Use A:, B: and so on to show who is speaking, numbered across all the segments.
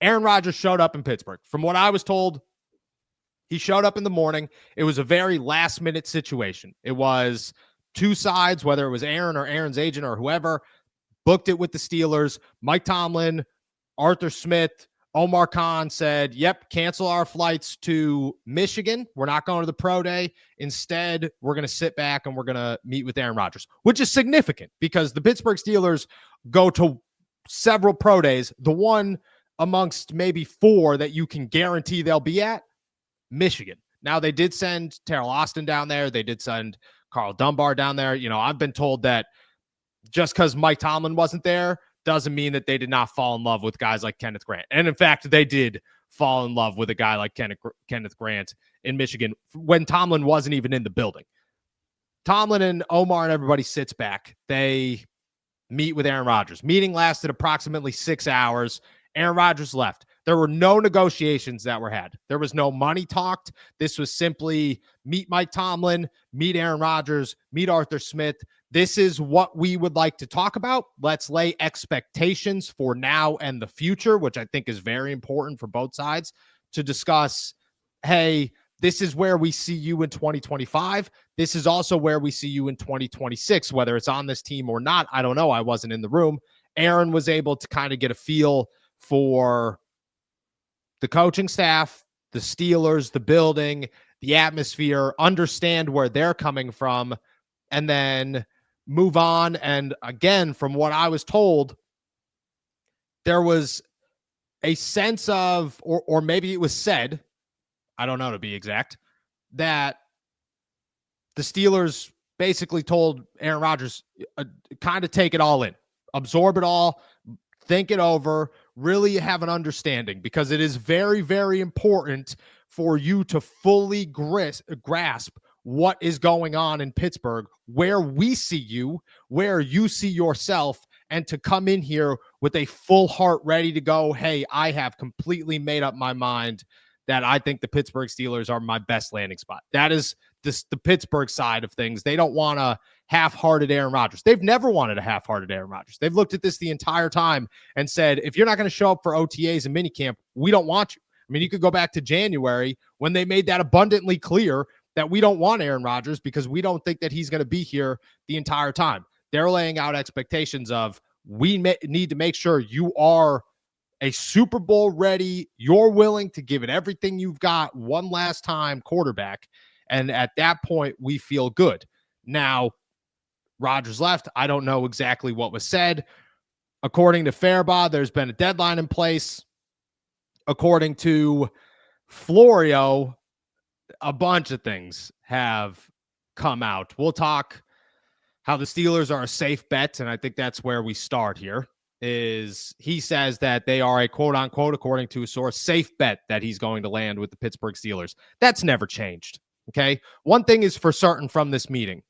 A: Aaron Rodgers showed up in Pittsburgh. From what I was told, he showed up in the morning. It was a very last-minute situation. It was two sides, whether it was Aaron or Aaron's agent or whoever, booked it with the Steelers. Mike Tomlin, Arthur Smith, Omar Khan said, yep, cancel our flights to Michigan. We're not going to the pro day. Instead, we're going to sit back and we're going to meet with Aaron Rodgers, which is significant because the Pittsburgh Steelers go to several pro days. The one amongst maybe four that you can guarantee they'll be at, Michigan. Now, they did send Terrell Austin down there. They did send Carl Dunbar down there. You know, I've been told that just because Mike Tomlin wasn't there doesn't mean that they did not fall in love with guys like Kenneth Grant. And in fact, they did fall in love with a guy like Kenneth Grant in Michigan when Tomlin wasn't even in the building. Tomlin and Omar and everybody sits back. They meet with Aaron Rodgers. Meeting lasted approximately 6 hours. Aaron Rodgers left. There were no negotiations that were had. There was no money talked. This was simply meet Mike Tomlin, meet Aaron Rodgers, meet Arthur Smith. This is what we would like to talk about. Let's lay expectations for now and the future, which I think is very important for both sides to discuss. Hey, this is where we see you in 2025. This is also where we see you in 2026, whether it's on this team or not. I don't know. I wasn't in the room. Aaron was able to kind of get a feel for the coaching staff, the Steelers, the building, the atmosphere, understand where they're coming from, and then move on. And again, from what I was told, there was a sense of, or maybe it was said, I don't know to be exact, that the Steelers basically told Aaron Rodgers, kind of take it all in, absorb it all, think it over, really have an understanding, because it is very, very important for you to fully grasp what is going on in Pittsburgh, where we see you, where you see yourself, and to come in here with a full heart ready to go, hey, I have completely made up my mind that I think the Pittsburgh Steelers are my best landing spot. That is the Pittsburgh side of things. They don't want a half-hearted Aaron Rodgers. They've never wanted a half-hearted Aaron Rodgers. They've looked at this the entire time and said, if you're not going to show up for OTAs and minicamp, we don't want you. I mean, you could go back to January when they made that abundantly clear that we don't want Aaron Rodgers because we don't think that he's going to be here the entire time. They're laying out expectations of, we need to make sure you are a Super Bowl ready, you're willing to give it everything you've got one last time quarterback. And at that point, we feel good. Now, Rodgers left. I don't know exactly what was said. According to Fairbaugh, there's been a deadline in place. According to Florio, a bunch of things have come out. We'll talk how the Steelers are a safe bet, and I think that's where we start here. Is he says that they are a quote-unquote, according to a source, safe bet that he's going to land with the Pittsburgh Steelers. That's never changed, okay? One thing is for certain from this meeting.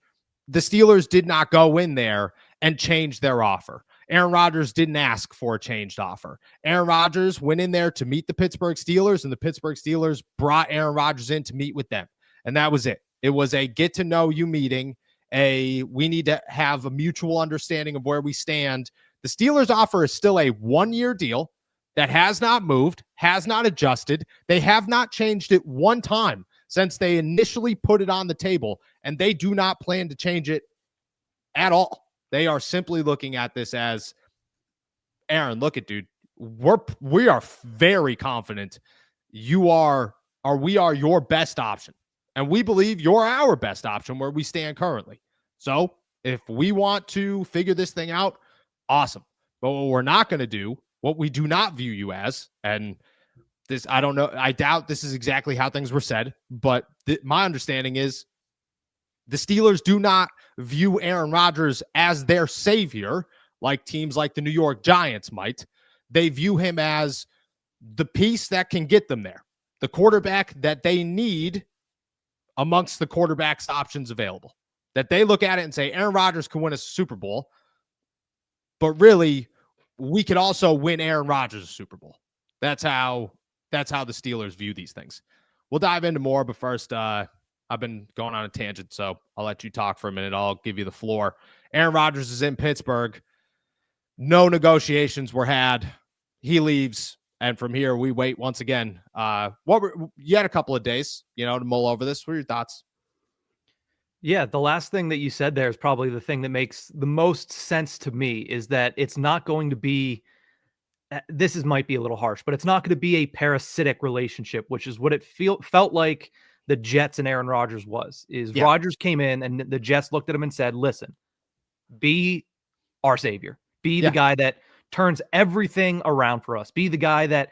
A: The Steelers did not go in there and change their offer. Aaron Rodgers didn't ask for a changed offer. Aaron Rodgers went in there to meet the Pittsburgh Steelers, and the Pittsburgh Steelers brought Aaron Rodgers in to meet with them. And that was it. It was a get-to-know-you meeting. We need to have a mutual understanding of where we stand. The Steelers' offer is still a one-year deal that has not moved, has not adjusted. They have not changed it one time since they initially put it on the table, and they do not plan to change it at all. They are simply looking at this as, Aaron, look at, dude, we are very confident we are your best option, and we believe you're our best option where we stand currently. So if we want to figure this thing out, awesome. But what we're not going to do, what we do not view you as, and this, I don't know, I doubt this is exactly how things were said, but my understanding is the Steelers do not view Aaron Rodgers as their savior, like teams like the New York Giants might. They view him as the piece that can get them there, the quarterback that they need amongst the quarterbacks options available. That they look at it and say, Aaron Rodgers can win a Super Bowl, but really, we could also win Aaron Rodgers a Super Bowl. That's how the Steelers view these things. We'll dive into more, but first, I've been going on a tangent, so I'll let you talk for a minute. I'll give you the floor. Aaron Rodgers is in Pittsburgh. No negotiations were had. He leaves. And from here, we wait once again. You had a couple of days, to mull over this. What are your thoughts?
B: Yeah, the last thing that you said there is probably the thing that makes the most sense to me is that it's not going to be might be a little harsh, but it's not going to be a parasitic relationship, which is what it felt like the Jets and Aaron Rodgers was. Is
A: Yeah.
B: Rodgers came in and the Jets looked at him and said, "Listen, be our savior. Be the guy that turns everything around for us. Be the guy that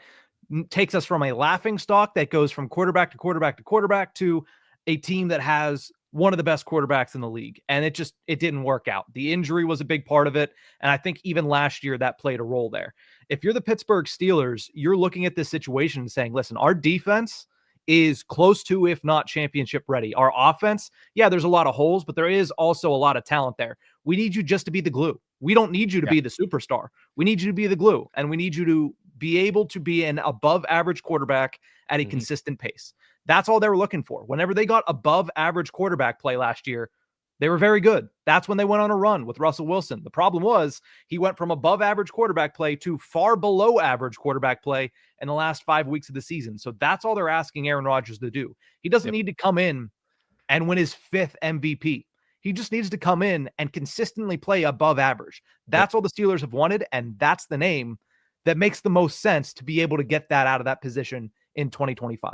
B: takes us from a laughing stock that goes from quarterback to quarterback to quarterback to a team that has one of the best quarterbacks in the league." And it didn't work out. The injury was a big part of it. And I think even last year that played a role there. If you're the Pittsburgh Steelers, you're looking at this situation and saying, listen, our defense is close to, if not championship ready. Our offense, yeah, there's a lot of holes, but there is also a lot of talent there. We need you just to be the glue. We don't need you to be the superstar. We need you to be the glue, and we need you to be able to be an above average quarterback at a consistent pace. That's all they were looking for. Whenever they got above average quarterback play last year, they were very good. That's when they went on a run with Russell Wilson. The problem was he went from above average quarterback play to far below average quarterback play in the last 5 weeks of the season. So that's all they're asking Aaron Rodgers to do. He doesn't need to come in and win his 5th MVP. He just needs to come in and consistently play above average. That's all the Steelers have wanted, and that's the name that makes the most sense to be able to get that out of that position in 2025.